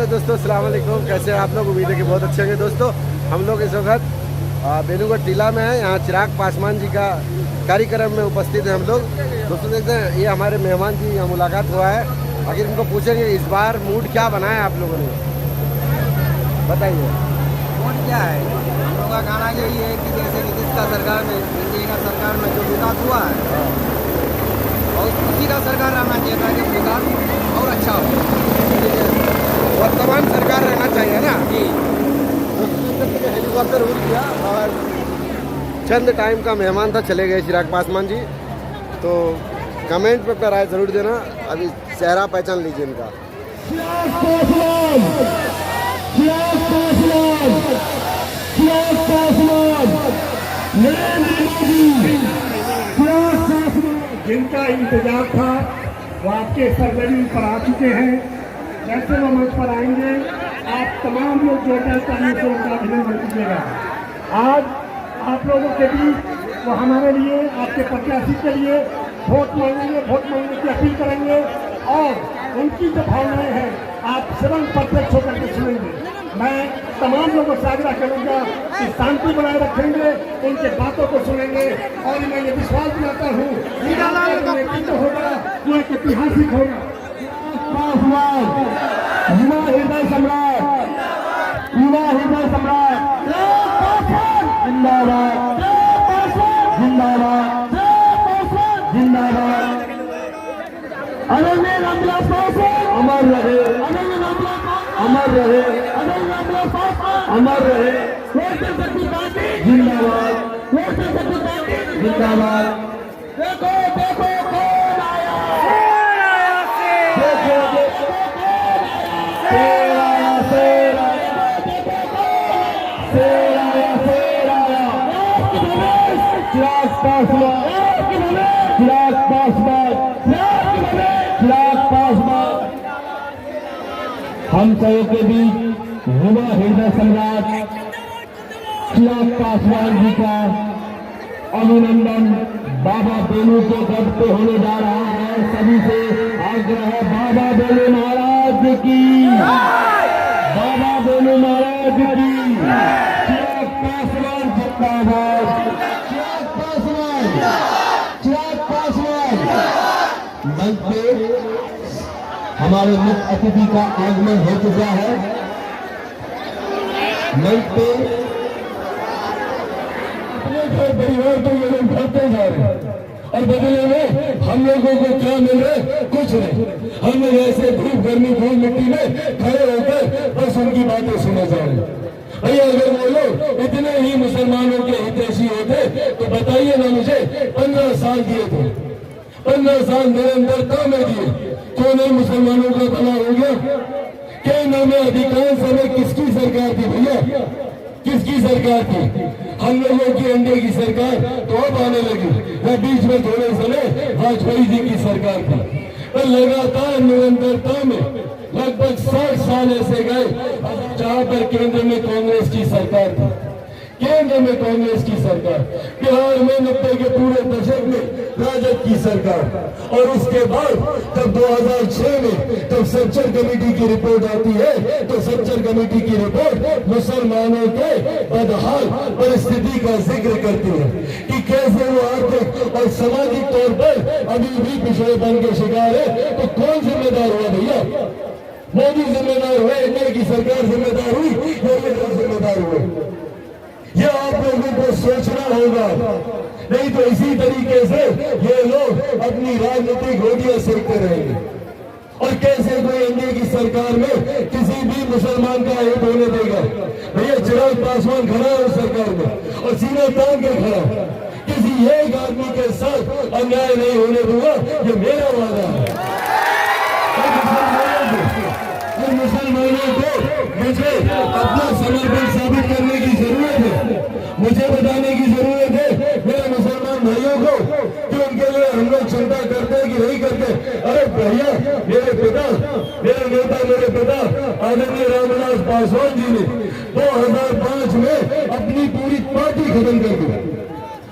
Hello दोस्तों, अस्सलाम वालेकुम। कैसे हैं आप लोग? उम्मीद है कि बहुत अच्छे होंगे। दोस्तों, हम लोग इस वक्त बेलूगढ़ टीला में हैं। यहाँ चिराग पासवान जी का कार्यक्रम में उपस्थित हैं हम लोग। दोस्तों देखते हैं, ये हमारे मेहमान जी, यहाँ मुलाकात हुआ है। आखिर इनको पूछेंगे इस बार मूड क्या बना है आप लोगों ने, बताइए। मूड क्या है? हम लोग का कहना यही है कि जैसे नीतीश का सरकार में, एनडीए का सरकार में जो विकास हुआ है और उसी का सरकार रहना चाहिए ताकि विकास और अच्छा हो। वर्तमान सरकार रहना चाहिए ना जी। हेलीकॉप्टर उड़ गया और चंद टाइम का मेहमान था, चले गए चिराग पासवान जी। तो कमेंट पे राय ज़रूर देना। अभी चेहरा पहचान लीजिए इनका। जिनका इंतजार था वो आपके सरजमीन पर आ चुके हैं। जैसे वो मंच पर आएंगे, आप तमाम लोग जो तालियों से उनका अभिनंदन कीजिएगा। आज आप लोगों के बीच वो हमारे लिए, आपके प्रत्याशी के लिए वोट मांगने की अपील करेंगे और उनकी जो भावनाएं हैं आप स्वयं प्रत्यक्ष होकर के सुनेंगे। मैं तमाम लोगों से आग्रह करूंगा कि शांति बनाए रखेंगे, उनके बातों को सुनेंगे और मैं ये विश्वास दिलाता हूँ नेतृत्व होगा वो एक ऐतिहासिक होगा। युवा हृदय सम्राट, युवा हृदय सम्राट जिंदाबाद, जिंदाबाद, जिंदाबाद। अनन्य रामविलास पासवान अमर रहे, अमर रहे, अमर रहे। जिंदाबाद, जिंदाबाद। देखो देखो कौन आया, देखो देखो शेर आया, शेर आया, शेर आया, शेर आया। चिराग पासवान, चिराग पासवान, चिराग पासवान। हम सबों के बीच युवा हृदय सम्राट चिराग पासवान जी का अभिनंदन बाबा बेलू के गढ़ पे होने जा रहा है। सभी से आग्रह है, बाबा बेलू महाराज की, बाबा बेलू महाराज की। चिराग पासवान जिंदाबाद, चिराग पासवान, चिराग पासवान। मंच पे हमारे मुख्य अतिथि का आगमन हो चुका है। मंच पे परिवार को ये लोग भरते जा रहे हैं और बदले में हम लोगों को क्या मिल रहा है? कुछ नहीं। हम लोग ऐसे धूप गर्मी धूल मिट्टी में खड़े होकर बस उनकी बातें सुने जा रहे हैं। भैया अगर वो लोग इतने ही मुसलमानों के हितैषी होते तो बताइए ना मुझे। 15 साल दिए थे, 15 साल निरंतरता में दिए, क्यों नहीं मुसलमानों का भला हो गया? क्या नाम है? अधिकांश समय किसकी सरकार थी भैया? किसकी सरकार थी? हम लोगों की एनडीए की सरकार तो अब आने लगी, वो बीच में थोड़े समय वाजपेयी जी की सरकार थी। पर लगातार निरंतरता में लगभग 60 साल ऐसे गए जहां पर केंद्र में कांग्रेस की सरकार थी, केंद्र में कांग्रेस की सरकार। बिहार में 90 के पूरे दशक में राजद की सरकार। और उसके बाद जब 2006 में जब सच्चर कमेटी की रिपोर्ट आती है तो सच्चर कमेटी की रिपोर्ट मुसलमानों के बदहाल परिस्थिति का जिक्र करती है कि कैसे वो आर्थिक और सामाजिक तौर पर अभी भी पिछड़ेपन के शिकार है। तो कौन जिम्मेदार हुआ भैया? मोदी जिम्मेदार हुए, एनडीए की सरकार जिम्मेदार हुई, ये जिम्मेदार हुए? ये आप लोगों को सोचना होगा, नहीं तो इसी तरीके से ये लोग अपनी राजनीतिक रोटियां सेकते रहेंगे। और कैसे कोई एनडीए की सरकार में किसी भी मुसलमान का हित होने देगा? भैया चिराग पासवान खड़ा है उस सरकार में और सीना तान के खड़ा, किसी एक आदमी के साथ अन्याय नहीं होने दूंगा, ये मेरा वादा है। मुसलमानों को मुझे अपना समर्पण साबित करने की जरूरत है, मुझे बताने की जरूरत है मेरे मुसलमान भाइयों को कि उनके लिए हम लोग चिंता करते हैं कि नहीं करते। अरे भैया, मेरे पिता, मेरे नेता, मेरे पिता आदरणीय रामविलास पासवान जी ने 2005 में अपनी पूरी पार्टी खत्म कर दी,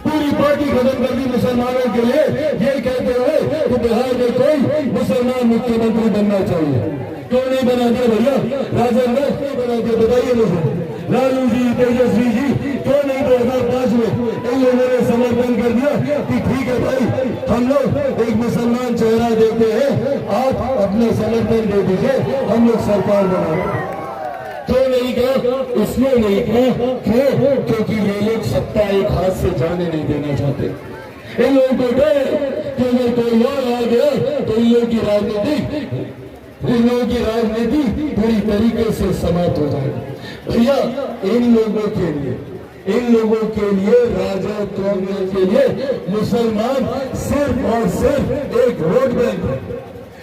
पूरी पार्टी खत्म कर दी मुसलमानों के लिए, ये कहते हुए कि बिहार में कोई मुसलमान मुख्यमंत्री बनना चाहिए। क्यों नहीं बना दिया भैया? राजन ने क्यों बना दिया बताइए मुझे? लालू जी, तेजस्वी जी, क्यों नहीं 2005 में इन लोगों ने समर्थन कर दिया कि ठीक है भाई, हम लोग एक मुसलमान चेहरा देते हैं, आप अपना समर्थन दे दीजिए, हम लोग सरकार बनाएंगे। क्यों नहीं कहा? इसलिए नहीं कहा क्यों? क्योंकि ये लोग सत्ता एक हाथ से जाने नहीं देना चाहते। इन लोगों को डर है कि अगर कोई और आ गया तो इन लोगों की राजनीति पूरी तरीके से समाप्त हो जाएगी। भैया इन लोगों के लिए राजा कांग्रेस के लिए मुसलमान सिर्फ और सिर्फ एक वोट बैंक है,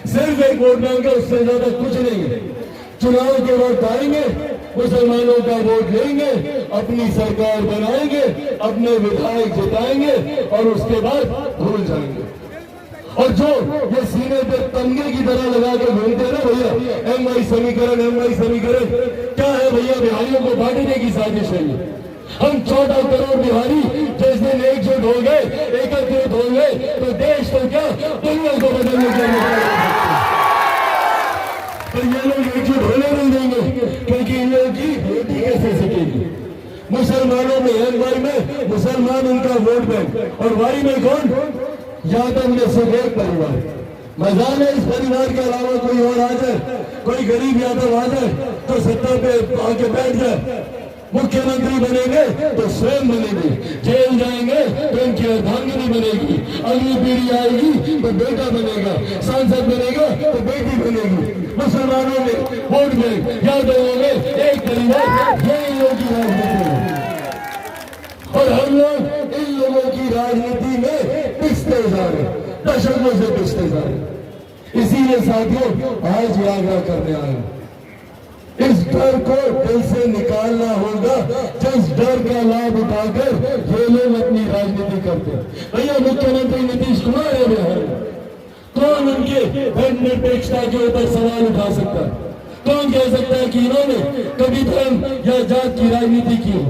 सिर्फ एक वोट बैंक है, उससे ज्यादा कुछ नहीं है। चुनाव के वक्त आएंगे, मुसलमानों का वोट लेंगे, अपनी सरकार बनाएंगे, अपने विधायक जिताएंगे और उसके बाद भूल जाएंगे। और जो ये सीने पे तमगे की तरह लगा के घूमते हैं ना भैया, एमवाई समीकरण क्या है भैया? बिहारियों को बांटने की साजिश है। हम 14 करोड़ बिहारी जिस दिन एकजुट हो गए, एकत्रित हो गए, तो देश तो क्या दुनिया को बदलने के लिए, तो ये लोग एकजुट होने नहीं देंगे, क्योंकि इन लोगों की रोटी कैसे सकेगी? मुसलमानों में एमवाई में मुसलमान उनका वोट बैंक, और वाई में कौन? यादव में सिर्फ एक परिवार। मजाल है इस परिवार के अलावा कोई और आ जाए, कोई गरीब यादव आ जाए तो सत्ता पे आके बैठ जाए, मुख्यमंत्री बनेंगे तो स्वयं बनेंगे, जेल जाएंगे तो इनकी अर्धांगिनी बनेगी, अगली पीढ़ी आएगी तो बेटा बनेगा, सांसद बनेगा तो बेटी बनेगी। मुसलमानों में वोट बैंक, यादवों में एक परिवार, ये इन लोगों की राजनीति है। और हम लोग इन लोगों की राजनीति में पिसते जा रहे, दशकों से पिसते जा रहे। इसीलिए साथियों आज आग्रह करने आए, इस डर को दिल से निकालना होगा, जिस डर का लाभ उठाकर ये लोग अपनी राजनीति करते हैं। भैया मुख्यमंत्री नीतीश कुमार है बिहार में, कौन उनके धर्मनिरपेक्षता के ऊपर सवाल उठा सकता है? कौन कह सकता है कि इन्होंने कभी धर्म या जात की राजनीति की हो?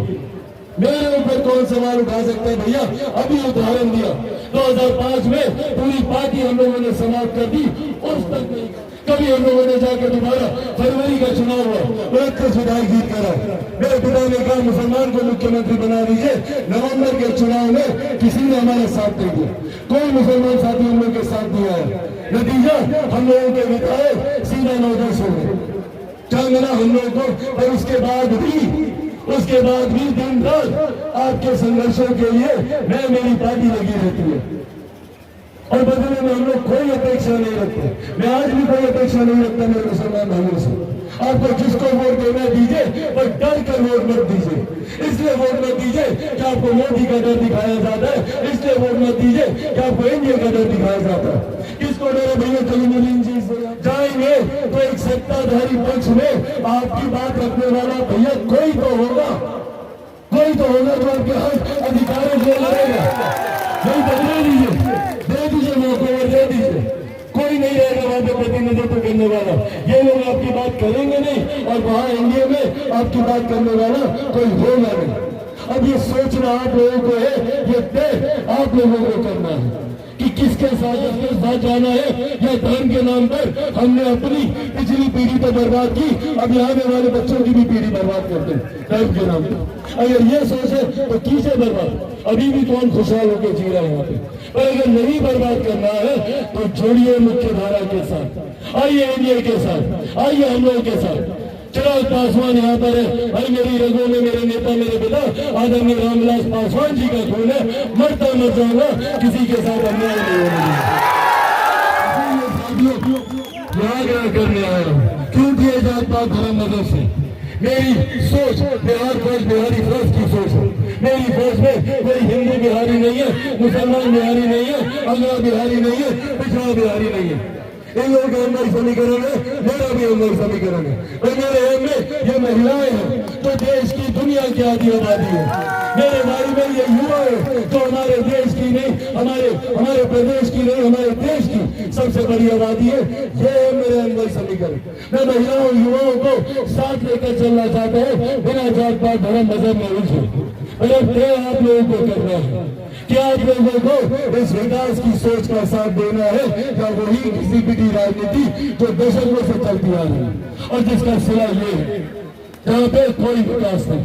मेरे ऊपर कौन सवाल उठा सकता है? भैया अभी उदाहरण दिया, 2005 में पूरी पार्टी हम लोगों ने समाप्त कर दी, उस तक नहीं कभी हम लोगों ने जाकर दोबारा फरवरी का चुनाव हुआ, 29 विधायक जीत कर आए। मेरे पिता ने कहा मुसलमान को मुख्यमंत्री बना दीजिए, नवंबर के चुनाव में किसी ने हमारा साथ नहीं दिया, कोई मुसलमान साथी हम लोग के साथ नहीं आया। नतीजा हम लोगों के विधायक सीधा 9-10 हो गए, चांगना हम लोगों को। और उसके बाद भी दिन रात आपके संघर्षों के लिए मेरी पार्टी लगी रहती है, और बदले में हम लोग कोई अपेक्षा नहीं रखते। मैं आज भी कोई अपेक्षा नहीं रखता मेरे मुसलमान भाइयों से। आपको जिसको वोट देना दीजिए, पर डर कर वोट मत दीजिए। इसलिए वोट मत दीजिए कि आपको मोदी का डर दिखाया जाता है, इसलिए वोट मत दीजिए कि आपको एनडीए का डर दिखाया जाता है। किसको डर है भैया? कलीमुद्दीन जी से जाएंगे तो एक सत्ताधारी पक्ष में आपकी बात रखने वाला भैया कोई तो होगा जो आपके हक अधिकारों से लड़ेगा। नहीं तो दे दीजिए मौके पर, दे दीजिए, कोई नहीं रहेगा वहां पे प्रतिनिधित्व करने वाला। ये लोग आपकी बात करेंगे नहीं, और वहां एनडीए में आपकी बात करने वाला कोई होगा नहीं। अब ये सोचना आप लोगों को है, ये तय आप लोगों को करना है कि किसके साथ जाना है, या धर्म के नाम पर हमने अपनी पिछली पीढ़ी तो बर्बाद की, अब आने वाले बच्चों की भी पीढ़ी बर्बाद करते हैं धर्म के नाम पर। अगर ये सोचे तो कीजिए बर्बाद, अभी भी कौन खुशहाल होकर जी रहा है यहाँ पे। पर अगर नहीं बर्बाद करना है तो जोड़िए मुख्य धारा के साथ, आइए एनडीए के साथ, आइए हम लोगों के साथ। चिराग पासवान यहाँ पर है, भाई मेरी रगों में मेरे नेता, मेरे पिता आदरणीय रामविलास पासवान जी का खून है, मरता मर जाऊंगा, किसी के साथ अन्याय नहीं होने देगा। करने आया हूँ क्योंकि जात पात धर्म मजहब से मेरी सोच बिहार फर्स्ट, बिहारी फर्स्ट की सोच है। मेरी सोच में कोई हिंदू बिहारी नहीं है, मुसलमान बिहारी नहीं है, अगला बिहारी नहीं है, पिछड़ा बिहारी नहीं है। इन लोगों का हमारी समीकरण है, मेरा भी हमारी समीकरण है। और मेरे एम में ये महिलाएं हैं तो देश की दुनिया की आधी आबादी है। मेरे भाई में ये युवा है तो हमारे देश की नहीं, हमारे प्रदेश की नहीं, हमारे देश की सबसे बड़ी आबादी है। ये है मेरे अंदर समीकरण। मैं महिलाओं युवाओं को साथ लेकर चलना चाहता हूँ, बिना जात पात धर्म मजहब में उलझे। मतलब तय आप लोगों को करना है, क्या आप लोगों को इस विकास की सोच का साथ देना है या वही किसी भी राजनीति जो दशकों से चलती आ रही है और जिसका सिला ये है यहाँ पे कोई विकास नहीं।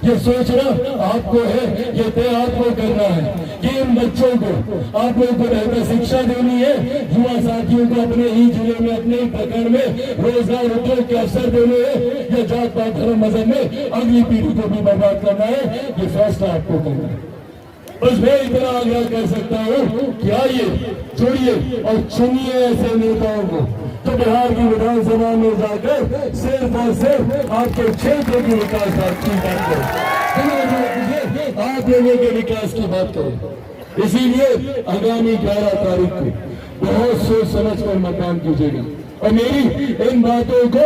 ये सोचना आपको है, ये तय आपको करना है कि इन बच्चों को आप लोगों को बेहतर शिक्षा देनी है, युवा साथियों को अपने ही जिले में अपने ही प्रखंड में रोजगार उद्योग के अवसर देने हैं या जात पात धर्म मजहब में अगली पीढ़ी को भी बर्बाद करना है, ये फैसला आपको करना है। बस मैं इतना आग्रह कर सकता हूँ कि आइए जुड़िए और चुनिए ऐसे नेताओं को तो बिहार की विधानसभा में जाकर सिर्फ और सिर्फ आपके क्षेत्र की विकास की बात करें, आप लोगों के विकास की बात करें। इसीलिए आगामी 11 तारीख को बहुत सोच समझ कर मतदान कीजिएगा और मेरी इन बातों को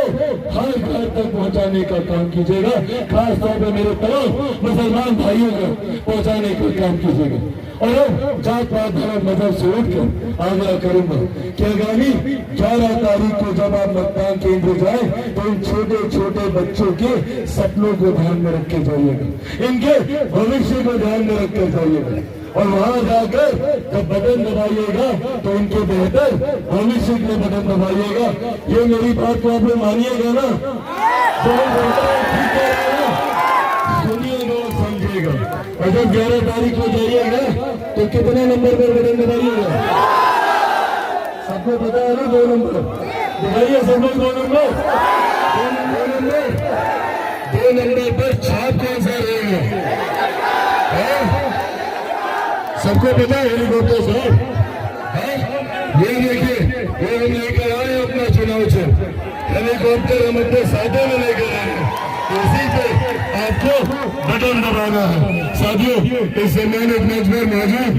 हर घर तक पहुंचाने का काम कीजिएगा, खास तौर पर मेरे तमाम मुसलमान भाइयों को पहुंचाने का काम कीजिएगा। और अब जात पात धर्म मजहब से उठकर आग्रह करूंगा कि आगामी 11 तारीख को जब आप मतदान केंद्र जाए तो इन छोटे छोटे बच्चों के सपनों को ध्यान में रख के जाइएगा, इनके भविष्य को ध्यान में रख कर जाइएगा और वहां जाकर जब बटन दबाइएगा तो उनके बेहतर भविष्य के लिए बटन दबाइएगा। ये मेरी बात को आप लोग मानिएगा ना, सुनिएगा और समझिएगा। और जब 11 तारीख को जाइएगा तो कितने नंबर पर बटन दबाइएगा? सबको पता है ना, 2 नंबर दबाइए। सब लोग 2 नंबर 2 नंबर पर छाप कौन सा रहेगा? सबको पता है हेलीकॉप्टर साहब? ये देखिए वो हम लेकर आए अपना चुनाव से, हेलीकॉप्टर हम अपने साधे में लेकर आए हैं, इसी पे आपको बटन दबाना है। साथियों, इस सम्मानित मंच पर मौजूद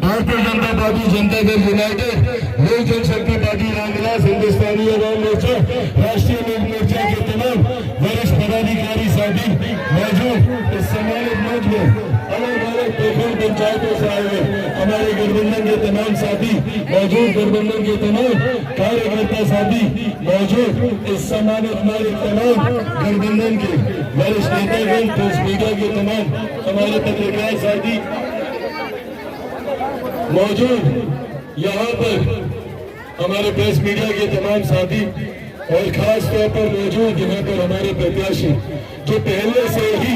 भारतीय जनता पार्टी, जनता दल यूनाइटेड, लोक जनशक्ति पार्टी रामविलास, हिंदुस्तानी आवाम मोर्चा, राष्ट्रीय लोक मोर्चा के तमाम वरिष्ठ पदाधिकारी साथी मौजूद इस सम्मानित मंच में अलग अलग प्रखंड पंचायतों से आए हुए हमारे गठबंधन के तमाम साथी मौजूद, गठबंधन के तमाम कार्यकर्ता साथी मौजूद, इस सम्मानित हमारे तमाम गठबंधन के वरिष्ठ नेतागण, प्रेस मीडिया के तमाम हमारे पत्रकार साथी मौजूद, यहाँ पर हमारे प्रेस मीडिया के तमाम साथी और खास तौर पर मौजूद यहाँ पर हमारे प्रत्याशी जो पहले से ही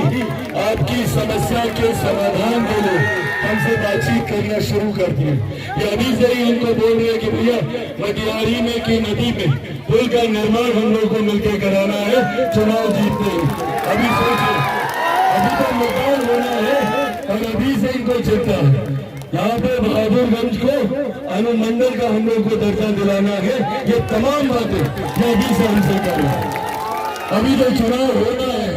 आपकी समस्या के समाधान के लिए हमसे बातचीत करना शुरू कर दिए। ये अभी से ही हमको बोल रहे हैं कि भैया मटियारी में की नदी में पुल का निर्माण हम लोग को मिलकर कराना है चुनाव जीतते ही। अभी सोचिए, अभी तो मतदान होना है और अभी से इनको चिंता है। यहाँ पे बहादुरगंज को अनुमंडल का हम लोग को दर्जा दिलाना है। ये तमाम बातें ये अभी से हमसे कर रहे हैं। अभी तो चुनाव होना है,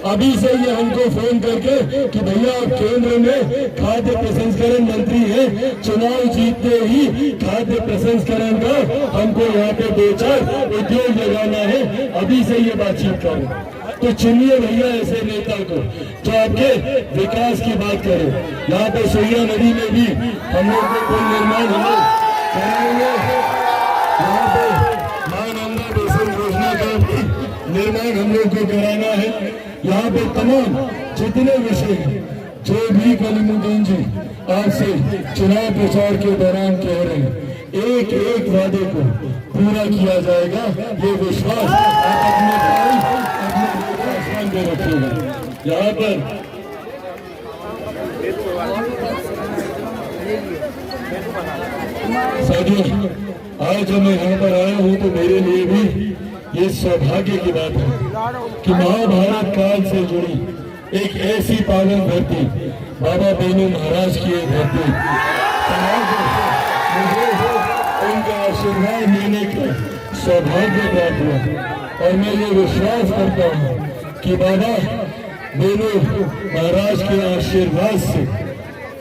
अभी से ये हमको फोन करके कि भैया आप केंद्र में खाद्य प्रसंस्करण मंत्री हैं, चुनाव जीतते ही खाद्य प्रसंस्करण का हमको यहाँ पे 2-4 उद्योग लगाना है। अभी से ये बातचीत कर रहे हैं। तो चुनिए भैया ऐसे नेता को जो आपके विकास की बात करे। यहाँ पे सोया नदी में भी हम लोग को पुल निर्माण हम लोग कराएंगे। यहाँ पे मां नंदा बेसिन योजना का भी निर्माण हम लोग को कराना है। यहाँ पे तमाम जितने विषय जो भी कलीमुद्दीन जी आपसे चुनाव प्रचार के दौरान कह रहे हैं, एक एक वादे को पूरा किया जाएगा। ये विश्वास आप अपने भाई अपने रखिएगा। यहाँ पर साथियों, आज जब मैं यहाँ पर आया हूँ तो मेरे लिए भी ये सौभाग्य की बात है कि महाभारत काल से जुड़ी एक ऐसी पावन धरती, बाबा बेनू महाराज की एक धरती, मुझे उनका आशीर्वाद लेने का सौभाग्य प्राप्त हुआ। और मैं ये विश्वास करता हूँ कि बाबा बेनू महाराज के आशीर्वाद से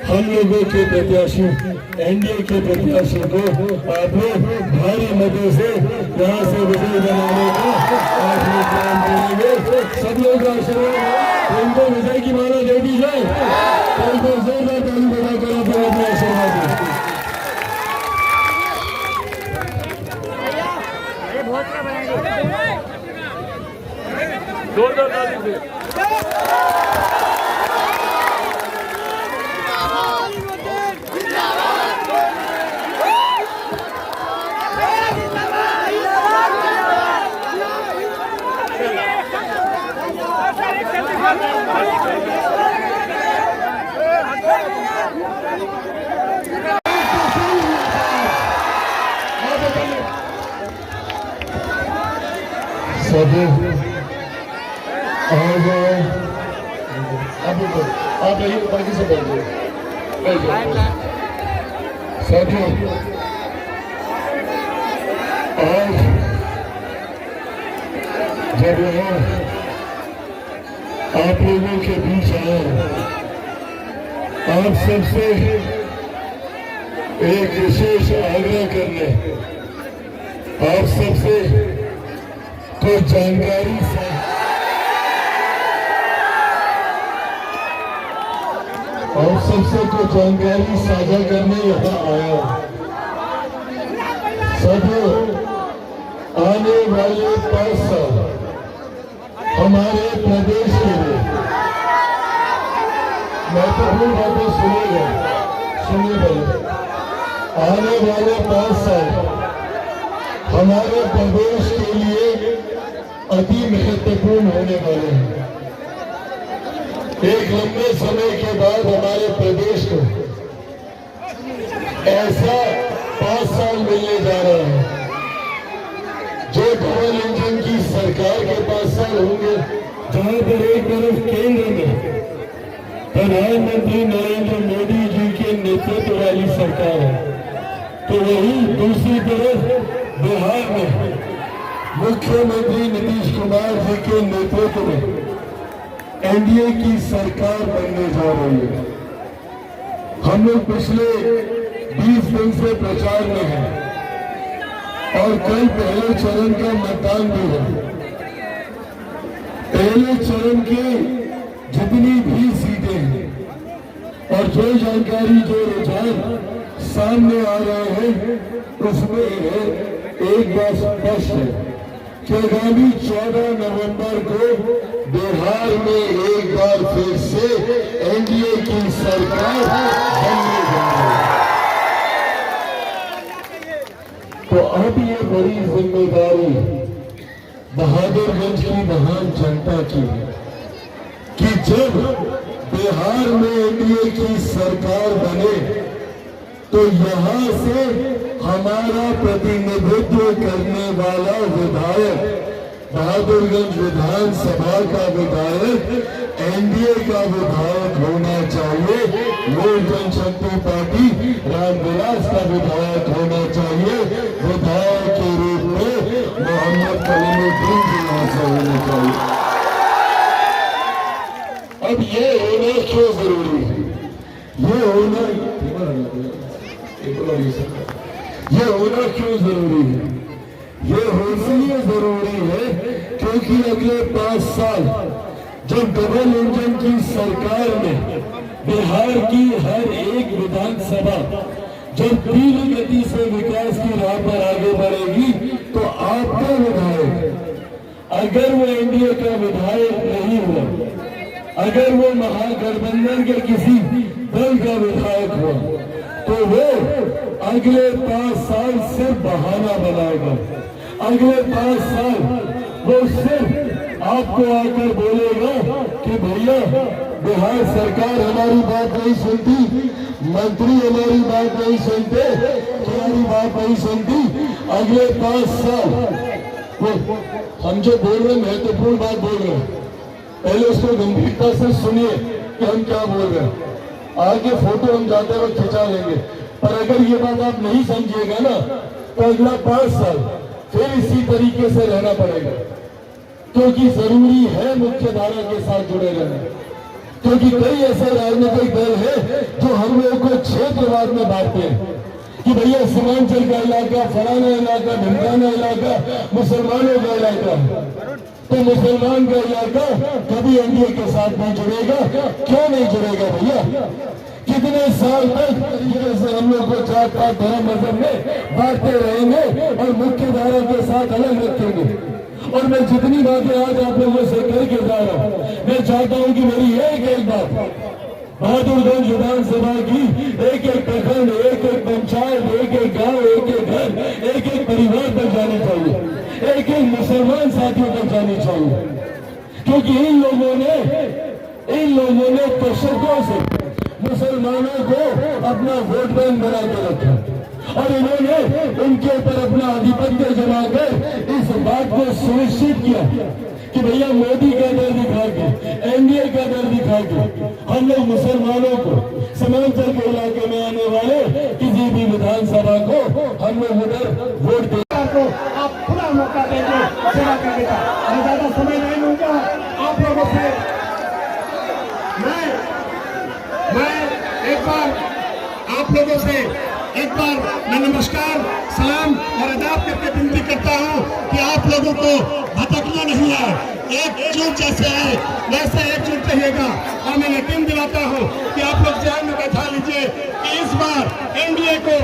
हम लोगों के प्रत्याशी, एनडीए के प्रत्याशी को आप लोग भारी मतों से यहाँ से विजय बनाने का आप लोग काम करेंगे। सब लोग आशीर्वाद है, उनको विजय की माला दे दी जाए। उनको जोरदार ताली बजाकर आप लोग अपना आशीर्वाद दें। जोरदार ताली से साथियों आ जाओ, आप रहिए, बाकी से बैठ जाओ। साथियों आज जब यहाँ आप लोगों के बीच आया, आप सबसे एक विशेष आग्रह करने, आप सबसे कुछ जानकारी और सबसे कुछ जानकारी साझा करने यहाँ आया। साथियों आने वाले 5 साल हमारे प्रदेश के लिए महत्वपूर्ण बातें सुनिएगा, सुनिए पहले। आने वाले 5 साल हमारे प्रदेश के लिए अति महत्वपूर्ण होने वाले हैं। एक लंबे समय के बाद हमारे प्रदेश को ऐसा 5 साल मिलने जा रहा है जो डबल इंजन की सरकार के 5 साल होंगे, जहां पर एक तरफ केंद्र में प्रधानमंत्री नरेंद्र मोदी जी के नेतृत्व वाली सरकार है, तो वहीं दूसरी तरफ बिहार में मुख्यमंत्री नीतीश कुमार जी के नेतृत्व में एनडीए की सरकार बनने जा रही है। हम लोग पिछले 20 दिन से प्रचार में हैं और कल पहले चरण का मतदान भी है। पहले चरण की जितनी भी सीटें हैं और जो जानकारी, जो रुझान सामने आ रहे हैं, उसमें एक बात स्पष्ट है कि आगामी 14 नवंबर को बिहार में एक बार फिर से एनडीए की सरकार बनने जा रही है। तो अब ये बड़ी जिम्मेदारी बहादुरगंज की महान जनता की है कि जब बिहार में एनडीए की सरकार बने तो यहाँ से हमारा प्रतिनिधित्व करने वाला विधायक, बहादुरगंज विधानसभा का विधायक एनडीए का विधायक होना चाहिए, लोक जनशक्ति पार्टी रामविलास का विधायक होना चाहिए, विधायक के रूप में मोहम्मद कलीमुद्दीन जी यहाँ से होना चाहिए। अब ये होना क्यों जरूरी है? ये होना क्यों जरूरी है? ये इसलिए जरूरी है क्योंकि अगले 5 साल जब डबल इंजन की सरकार में बिहार की हर एक विधानसभा जब तीव्र गति से विकास की राह पर आगे बढ़ेगी, तो आपका विधायक अगर वो एनडीए का विधायक नहीं हुआ, अगर वो महागठबंधन के किसी दल का विधायक हुआ, तो वो अगले 5 साल सिर्फ बहाना बनाएगा। अगले 5 साल वो सिर्फ आपको आकर बोलेगा कि भैया बिहार सरकार हमारी बात नहीं सुनती, मंत्री हमारी बात नहीं सुनते, हमारी बात नहीं सुनती। अगले 5 साल वो हम जो बोल रहे हैं महत्वपूर्ण बात बोल रहे हैं, पहले उसको गंभीरता से सुनिए कि हम क्या बोल रहे हैं। आगे फोटो हम जाते वक्त खिंचा लेंगे, पर अगर ये बात आप नहीं समझिएगा ना, तो अगला 5 साल फिर इसी तरीके से रहना पड़ेगा। क्योंकि जरूरी है मुख्य धारा के साथ जुड़े रहना, क्योंकि कई ऐसे राजनीतिक दल हैं जो हम लोगों को क्षेत्रवाद में बांटते हैं कि भैया सीमांचल का इलाका, फलाना इलाका, ढमकाना इलाका, मुसलमानों का इलाका, तो मुसलमान का इलाका कभी एनडीए के साथ नहीं जुड़ेगा। क्यों नहीं जुड़ेगा भैया? कितने साल तक जैसे हम लोग को जात पात धर्म मजहब में बांटते रहेंगे और मुख्य धारा के साथ अलग रखेंगे। और मैं जितनी बातें आज आप लोगों से करके जा रहा हूँ, मैं चाहता हूँ कि मेरी एक बात बहादुरगंज विधानसभा की एक एक प्रखंड, एक एक पंचायत, एक एक गांव, एक एक घर, एक एक परिवार तक जानी चाहिए, एक एक मुसलमान साथियों तक जानी चाहिए। क्योंकि इन लोगों ने इन लोगों ने दशकों से मुसलमानों को अपना वोट बैंक बना के रखा और इन्होंने उनके ऊपर अपना आधिपत्य जमाकर इस बात को सुनिश्चित किया कि भैया मोदी का डर दिखा के, एनडीए का डर दिखा के हम लोग मुसलमानों को सीमांचल के इलाके में आने वाले किसी भी विधानसभा को हम लोग उधर वोट दे को आप खुला मौका देंगे सेवा करने का। मैं ज्यादा समय नहीं लूंगा आप लोगों से। मैं एक बार आप लोगों से मैं नमस्कार, सलाम और आदाब करके विनती करता हूं कि आप लोगों को भटकना नहीं है, एकजुट जैसे है वैसे एकजुट रहिएगा। और मैं यकीन दिलाता हूं कि आप लोग ध्यान में बैठा लीजिए कि इस बार एनडीए को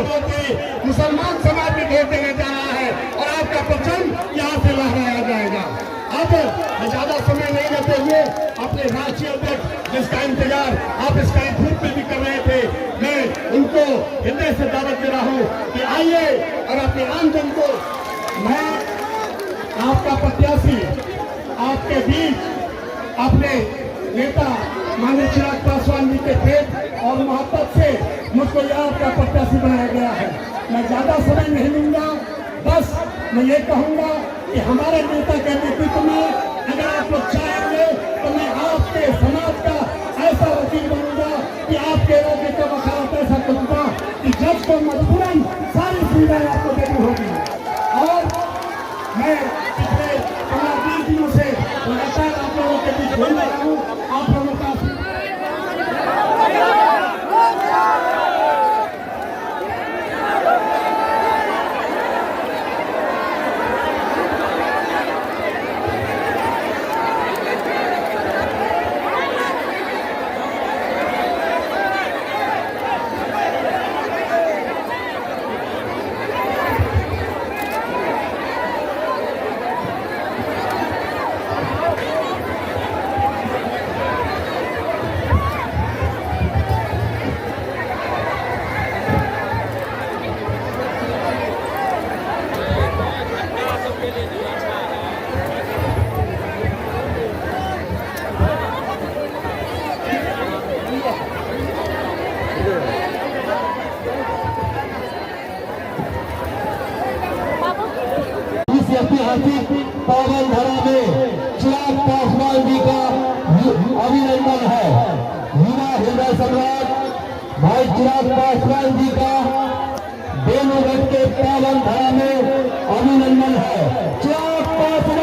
मुसलमान समाज में वोट देने जा रहा है और आपका परचम यहाँ से लहराया जाएगा। अब मैं ज्यादा समय नहीं लेते हुए अपने राष्ट्रीय अध्यक्ष जिसका इंतजार आप इसका ग्रुप में भी कर रहे थे, मैं उनको हृदय से दावत दे रहा हूँ कि आइए और अपने आमजन को, मैं आपका प्रत्याशी आपके बीच अपने नेता माननीय चिराग पासवान जी के प्रेम और मोहब्बत से मुझको यह आपका प्रत्याशी बनाया गया है। मैं ज्यादा समय नहीं लूंगा, बस मैं ये कहूंगा कि हमारे नेता के नेतृत्व में अगर आप लोग चाहेंगे तो मैं आपके समाज का ऐसा वकील बनूंगा कि आपके इलाके का वकालत ऐसा करूंगा कि जज को मजबूरन सारी सुविधाएं आपको देनी होगी। और मैं पिछले 15-20 दिनों से लगातार आप लोगों के बीच बोल रहा हूँ। आप लोगों का ऐतिहासिक पावन धरा में चिराग पासवान जी का अभिनंदन है। युवा हृदय सम्राट भाई चिराग पासवान जी का बेनुगढ़ के पावन धरा में अभिनंदन है। चिराग पासवान